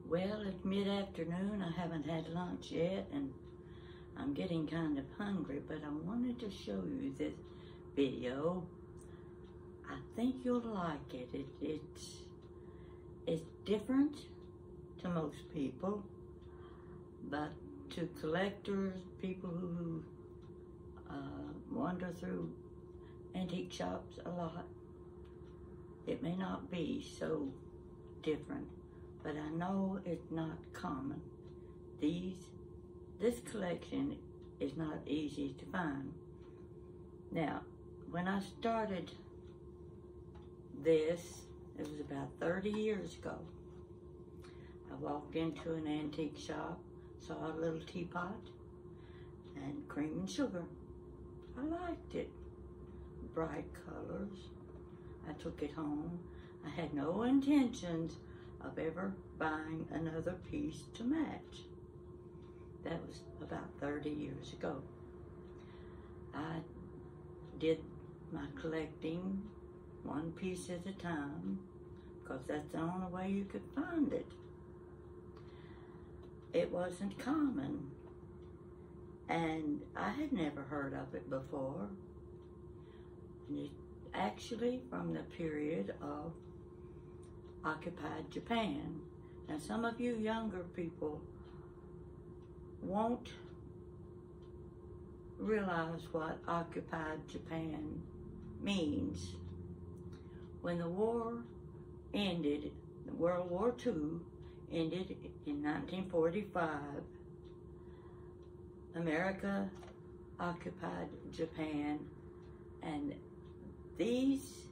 Well, it's mid-afternoon. I haven't had lunch yet, and I'm getting kind of hungry, but I wanted to show you this video. I think you'll like it. It's different to most people, but to collectors, people who wander through antique shops a lot, it may not be so different, but I know it's not common. This collection is not easy to find. Now, when I started this, it was about 30 years ago. I walked into an antique shop, saw a little teapot and cream and sugar. I liked it. Bright colors. I took it home. I had no intentions of ever buying another piece to match. That was about 30 years ago. I did my collecting one piece at a time because that's the only way you could find it. It wasn't common, and I had never heard of it before. And it's actually from the period of occupied Japan. Now, some of you younger people won't realize what occupied Japan means. When the war ended, World War II ended in 1945, America occupied Japan, and these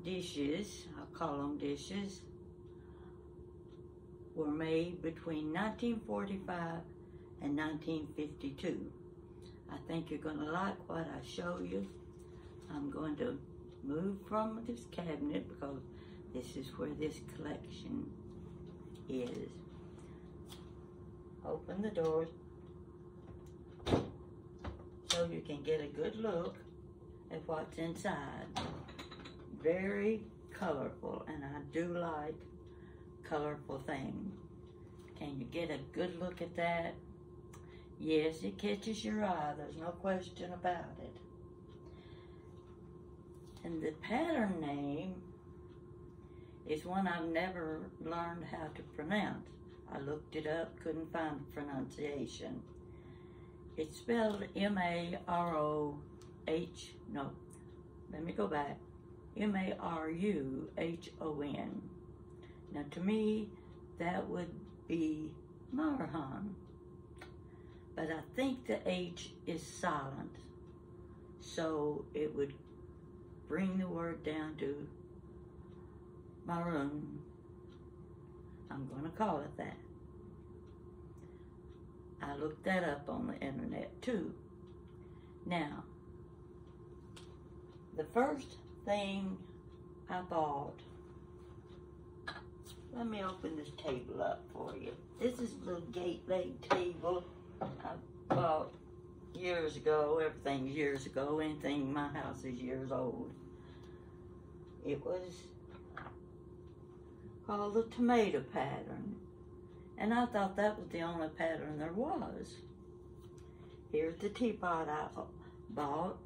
dishes, I'll call them dishes, were made between 1945 and 1952. I think you're going to like what I show you. I'm going to move from this cabinet because this is where this collection is. Open the doors so you can get a good look at what's inside. Very colorful, and I do like colorful things. Can you get a good look at that? Yes, it catches your eye. There's no question about it. And the pattern name is one I've never learned how to pronounce. I looked it up, couldn't find a pronunciation. It's spelled M-A-R-O-H, no, let me go back. M-A-R-U-H-O-N. Now, to me, that would be Marhan. But I think the H is silent, so it would bring the word down to maroon. I'm going to call it that. I looked that up on the internet too. Now, the first thing I bought, let me open this table up for you. This is a little gate leg table I bought years ago. Everything's years ago. Anything in my house is years old. It was called the tomato pattern, and I thought that was the only pattern there was. Here's the teapot I bought.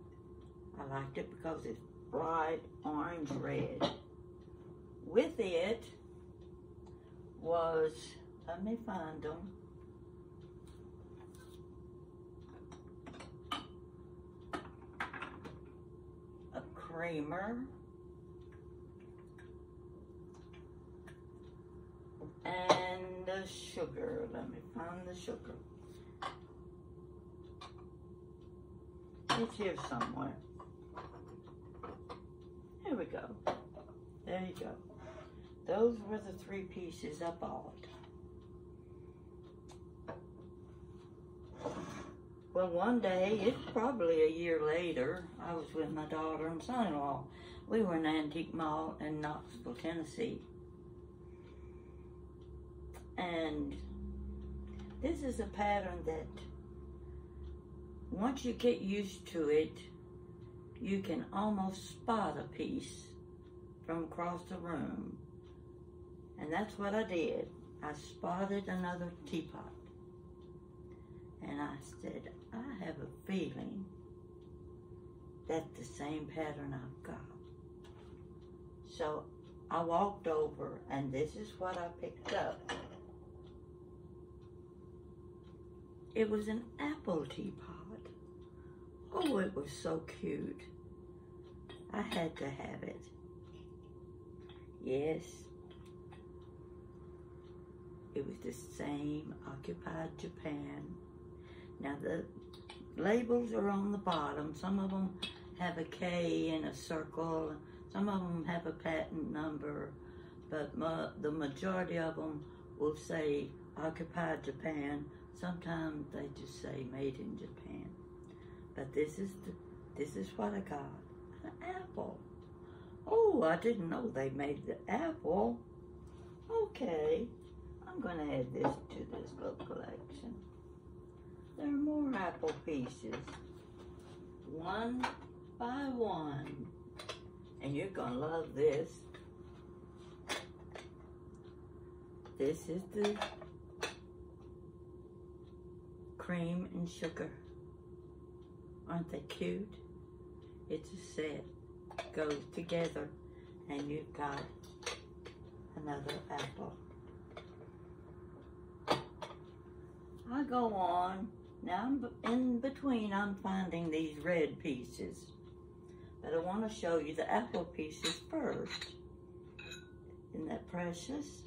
I liked it because it's bright orange red. With it was, let me find them, a creamer and the sugar. Let me find the sugar. It's here somewhere. Here we go. There you go. Those were the three pieces I bought. Well, one day, it's probably a year later, I was with my daughter and son-in-law. We were in an antique mall in Knoxville, Tennessee. And this is a pattern that once you get used to it, you can almost spot a piece from across the room. And that's what I did. I spotted another teapot. And I said, I have a feeling that's the same pattern I've got. So I walked over, and this is what I picked up. It was an apple teapot. Oh, it was so cute. I had to have it. Yes. It was the same Occupied Japan. Now the labels are on the bottom. Some of them have a K in a circle. Some of them have a patent number. But the majority of them will say Occupied Japan. Sometimes they just say Made in Japan. But this is what I got. An apple. Oh, I didn't know they made the apple. Okay. I'm going to add this to this little collection. There are more apple pieces. One by one. And you're going to love this. This is the cream and sugar. Aren't they cute? It's a set. Goes together. And you've got another apple. I go on. Now in between I'm finding these red pieces. But I want to show you the apple pieces first. Isn't that precious?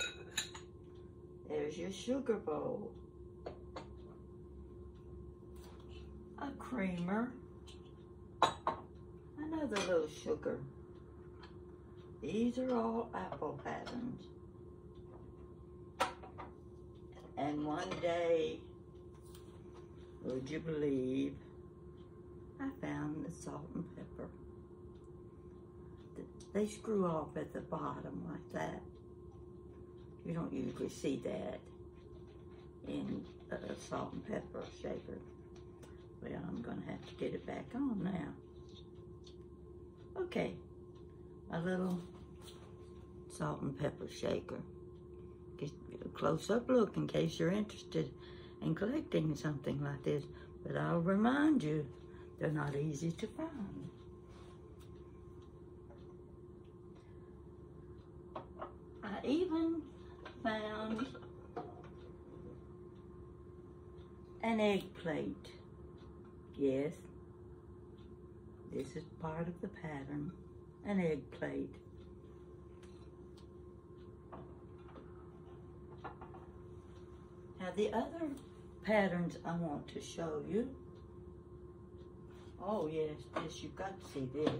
There's your sugar bowl. A creamer. Another little sugar. These are all apple patterns. And one day, would you believe, I found the salt and pepper. They screw off at the bottom like that. You don't usually see that in a salt and pepper shaker. Well, I'm going to have to get it back on now. Okay, a little salt and pepper shaker. Get a close-up look in case you're interested in collecting something like this. But I'll remind you, they're not easy to find. I even found an egg plate. Yes, this is part of the pattern, an egg plate. Now the other patterns I want to show you. Oh yes, this, you've got to see this.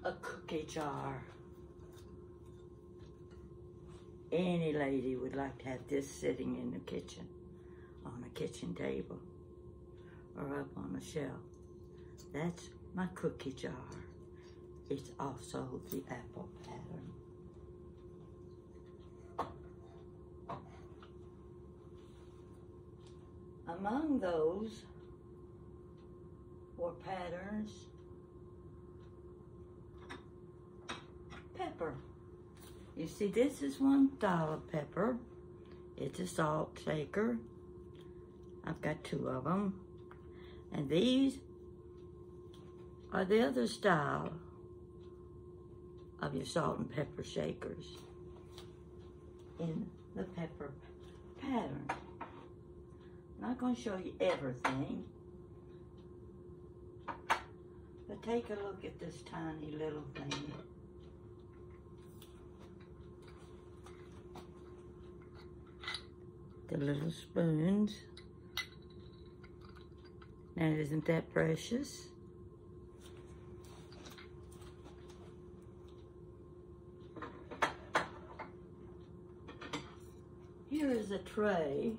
A cookie jar. Any lady would like to have this sitting in the kitchen, on a kitchen table, or up on a shelf. That's my cookie jar. It's also the apple pattern. Among those were patterns, pepper. You see, this is one style of pepper. It's a salt shaker. I've got two of them. And these are the other style of your salt and pepper shakers in the pepper pattern. I'm not going to show you everything, but take a look at this tiny little thing. The little spoons. Now, isn't that precious? Here is a tray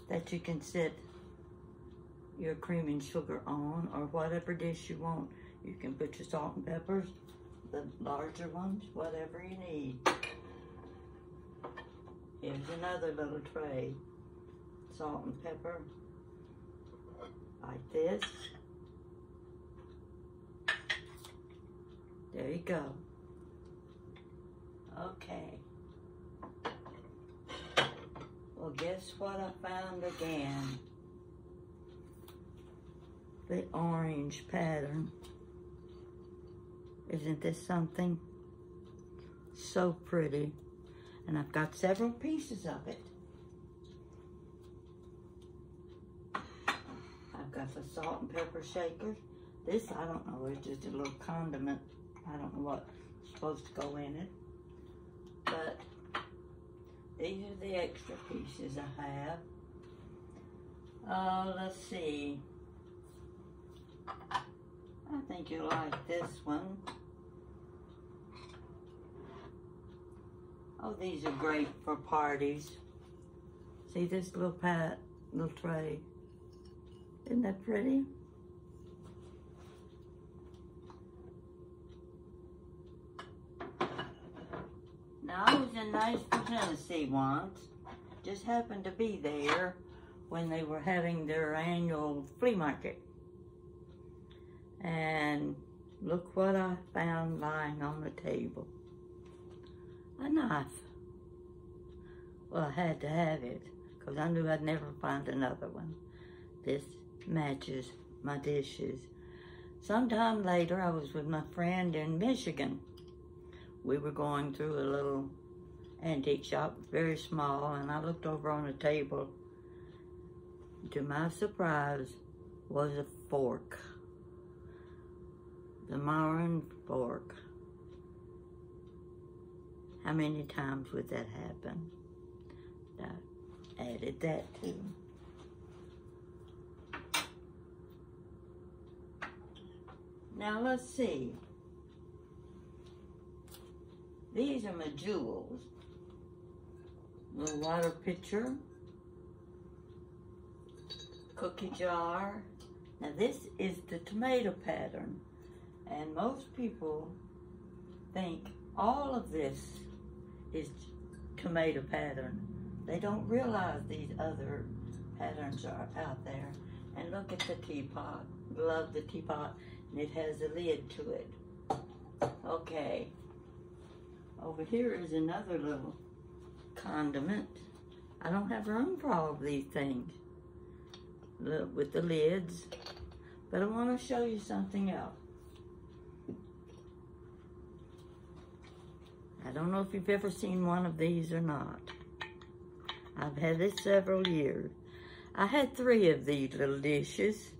that you can set your cream and sugar on, or whatever dish you want. You can put your salt and peppers, the larger ones, whatever you need. Here's another little tray. Salt and pepper, like this. There you go. Okay. Well, guess what I found again? The orange pattern. Isn't this something? So pretty. And I've got several pieces of it. I've got the salt and pepper shaker. This, I don't know, it's just a little condiment. I don't know what's supposed to go in it. But these are the extra pieces I have. Let's see. I think you'll like this one. Oh, these are great for parties. See this little tray? Isn't that pretty? Now, I was in Nashville, Tennessee once. Just happened to be there when they were having their annual flea market. And look what I found lying on the table. A knife. Well, I had to have it because I knew I'd never find another one. This matches my dishes. Sometime later, I was with my friend in Michigan. We were going through a little antique shop, very small, and I looked over on a table. To my surprise, was a fork. The Marron fork. How many times would that happen? I added that too. Now let's see. These are my jewels. Little water pitcher. Cookie jar. Now this is the tomato pattern. And most people think all of this is tomato pattern. They don't realize these other patterns are out there. And look at the teapot. Love the teapot. And it has a lid to it. Okay. Over here is another little condiment. I don't have room for all of these things with the lids. But I want to show you something else. I don't know if you've ever seen one of these or not. I've had this several years. I had 3 of these little dishes.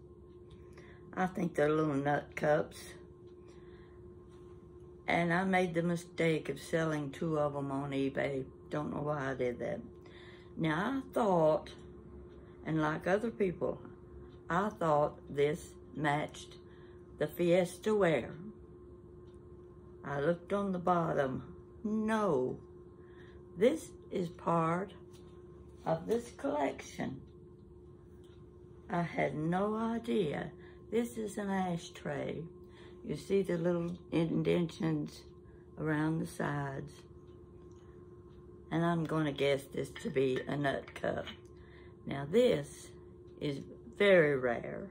I think they're little nut cups. And I made the mistake of selling 2 of them on eBay. Don't know why I did that. Now I thought, and like other people, I thought this matched the Fiesta ware. I looked on the bottom. No, this is part of this collection. I had no idea. This is an ashtray. You see the little indentions around the sides. And I'm going to guess this to be a nut cup. Now this is very rare.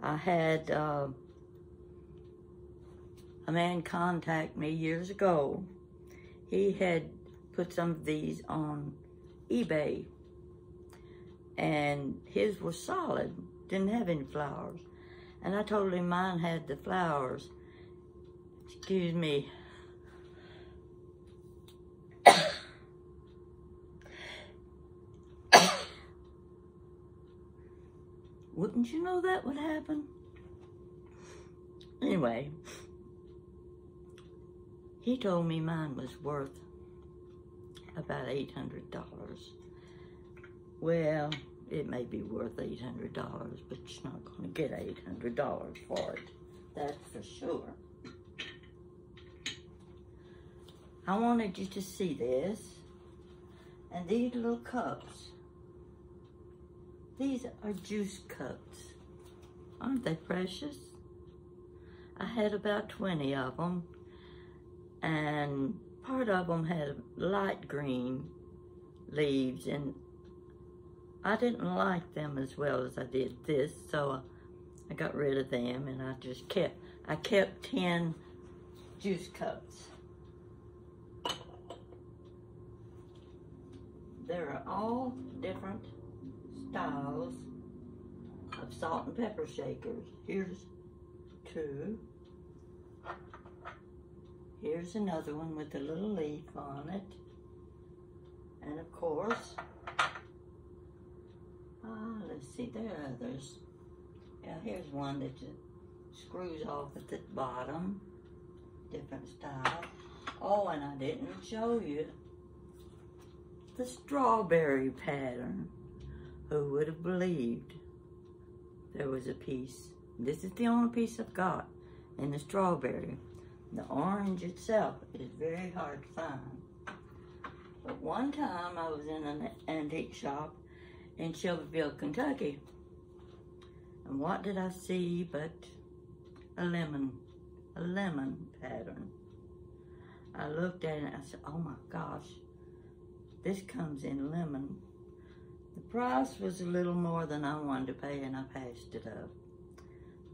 I had a man contact me years ago. He had put some of these on eBay. And his were solid, didn't have any flowers. And I told him mine had the flowers. Excuse me. Wouldn't you know that would happen? Anyway, he told me mine was worth about $800. Well, it may be worth $800, but you're not going to get $800 for it. That's for sure. I wanted you to see this. And these little cups. These are juice cups. Aren't they precious? I had about 20 of them. And part of them had light green leaves and I didn't like them as well as I did this, so I got rid of them, and I kept 10 juice cups. There are all different styles of salt and pepper shakers. Here's 2. Here's another one with a little leaf on it. And of course, let's see, there are others. Yeah, here's one that just screws off at the bottom. Different style. Oh, and I didn't show you the strawberry pattern. Who would have believed there was a piece? This is the only piece I've got in the strawberry. The orange itself is very hard to find. But one time I was in an antique shop in Shelbyville, Kentucky. And what did I see but a lemon pattern. I looked at it and I said, oh my gosh, this comes in lemon. The price was a little more than I wanted to pay, and I passed it up.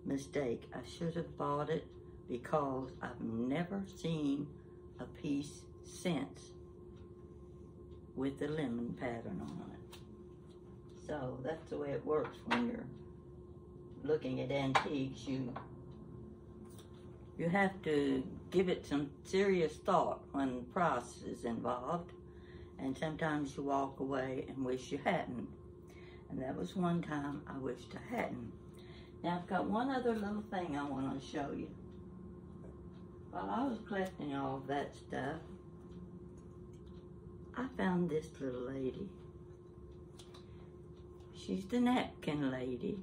Mistake. I should have bought it because I've never seen a piece since with the lemon pattern on it. So that's the way it works when you're looking at antiques. You have to give it some serious thought when price is involved. And sometimes you walk away and wish you hadn't. And that was one time I wished I hadn't. Now I've got one other little thing I want to show you. While I was collecting all of that stuff, I found this little lady. She's the napkin lady.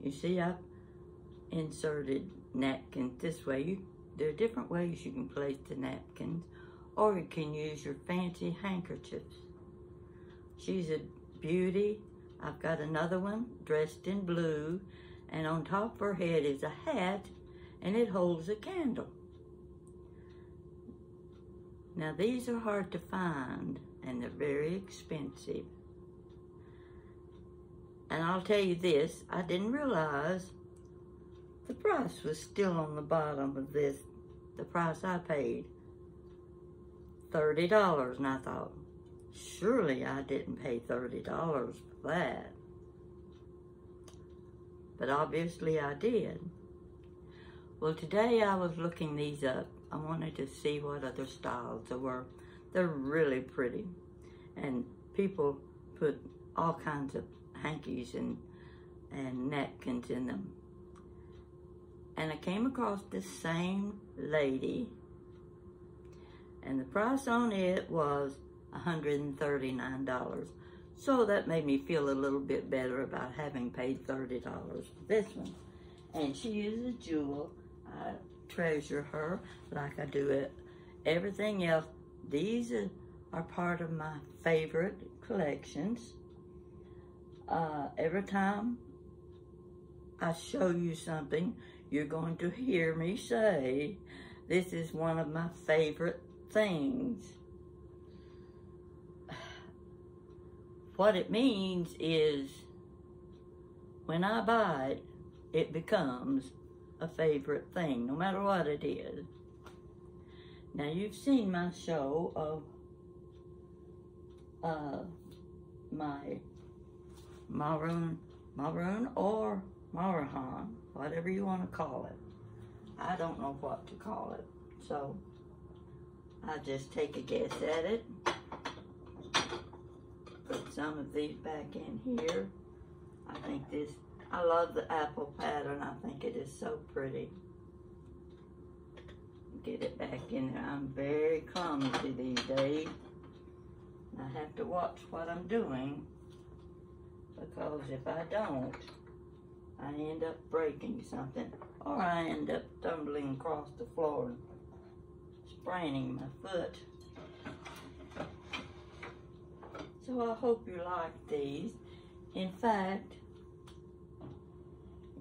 You see, I've inserted napkins this way. There are different ways you can place the napkins, or you can use your fancy handkerchiefs. She's a beauty. I've got another one dressed in blue, and on top of her head is a hat, and it holds a candle. Now these are hard to find, and they're very expensive. And I'll tell you this, I didn't realize the price was still on the bottom of this, the price I paid. $30, and I thought, surely I didn't pay $30 for that. But obviously I did. Well, today I was looking these up. I wanted to see what other styles there were. They're really pretty. And people put all kinds of hankies and napkins in them. And I came across this same lady, and the price on it was $139. So that made me feel a little bit better about having paid $30 for this one. And she is a jewel. I treasure her like I do everything else. These are part of my favorite collections. Every time I show you something, you're going to hear me say, this is one of my favorite things. What it means is, when I buy it, it becomes a favorite thing, no matter what it is. Now, you've seen my show of my maroon or Marahan, whatever you want to call it. I don't know what to call it, so I just take a guess at it. Put some of these back in here. I love the apple pattern. I think it is so pretty. Get it back in there. I'm very clumsy these days. I have to watch what I'm doing, because if I don't, I end up breaking something, or I end up tumbling across the floor and spraining my foot. So I hope you like these. In fact,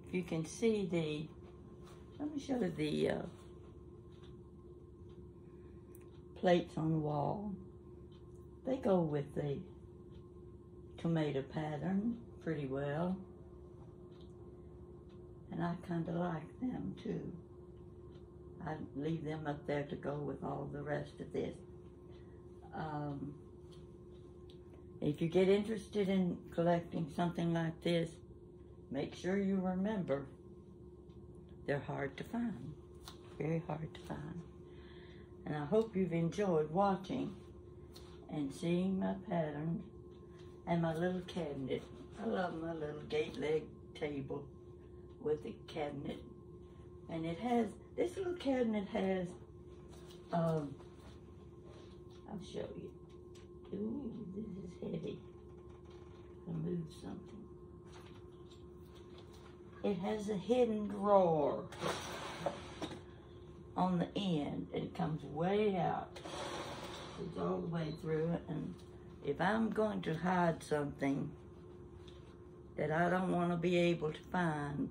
if you can see let me show you the plates on the wall. They go with the tomato pattern pretty well. And I kind of like them too. I leave them up there to go with all the rest of this. If you get interested in collecting something like this, make sure you remember they're hard to find, very hard to find. And I hope you've enjoyed watching and seeing my patterns and my little cabinet. I love my little gate leg table with the cabinet. And it has, this little cabinet has, I'll show you. Ooh, this is heavy. I'll move something. It has a hidden drawer on the end. It comes way out. It's all the way through it. And if I'm going to hide something that I don't want to be able to find,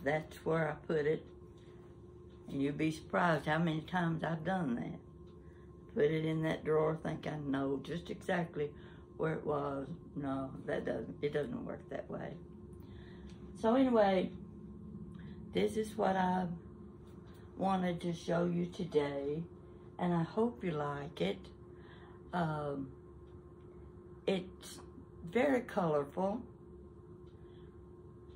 that's where I put it. And you'd be surprised how many times I've done that. Put it in that drawer, think I know just exactly where it was. No, it doesn't work that way. So anyway, this is what I wanted to show you today, and I hope you like it. It's very colorful,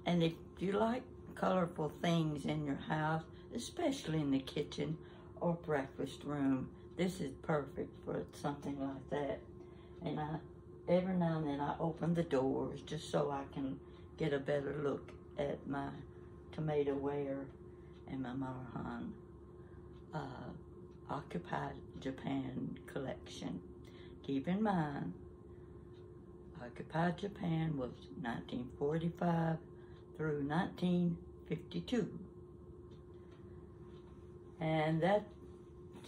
and if you like colorful things in your house, especially in the kitchen or breakfast room, this is perfect for something like that. And every now and then I open the doors just so I can get a better look at my tomato ware and my Maruhan Occupied Japan collection. Keep in mind, Occupied Japan was 1945 through 1952. And that's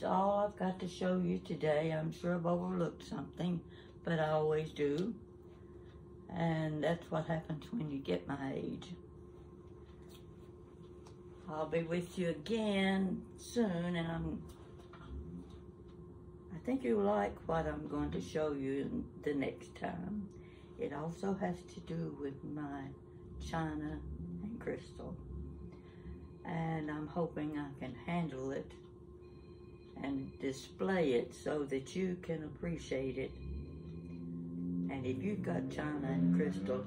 all I've got to show you today. I'm sure I've overlooked something, but I always do. And that's what happens when you get my age. I'll be with you again soon, and I think you'll like what I'm going to show you the next time. It also has to do with my china and crystal. And I'm hoping I can handle it and display it so that you can appreciate it. And if you've got china and crystal,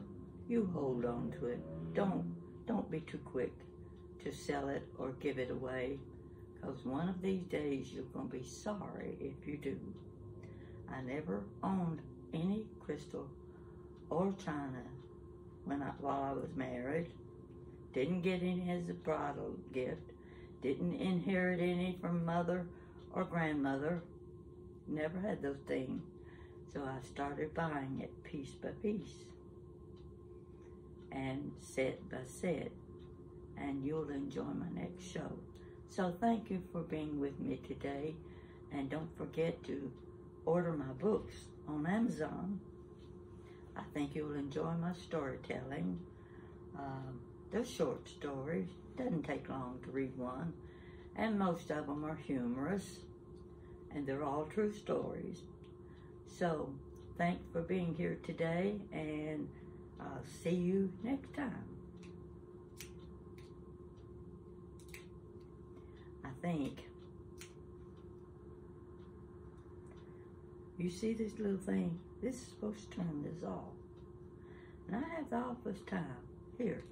you hold on to it. Don't be too quick to sell it or give it away, because one of these days you're going to be sorry if you do. I never owned any crystal or china while I was married. Didn't get any as a bridal gift. Didn't inherit any from mother or grandmother. Never had those things. So I started buying it piece by piece and set by set. And you'll enjoy my next show. So thank you for being with me today. And don't forget to order my books on Amazon. I think you'll enjoy my storytelling. They're short stories. Doesn't take long to read one. And most of them are humorous. And they're all true stories. So thanks for being here today. And I'll see you next time. I think. You see this little thing? This is supposed to turn this off. And I have the office time. Here.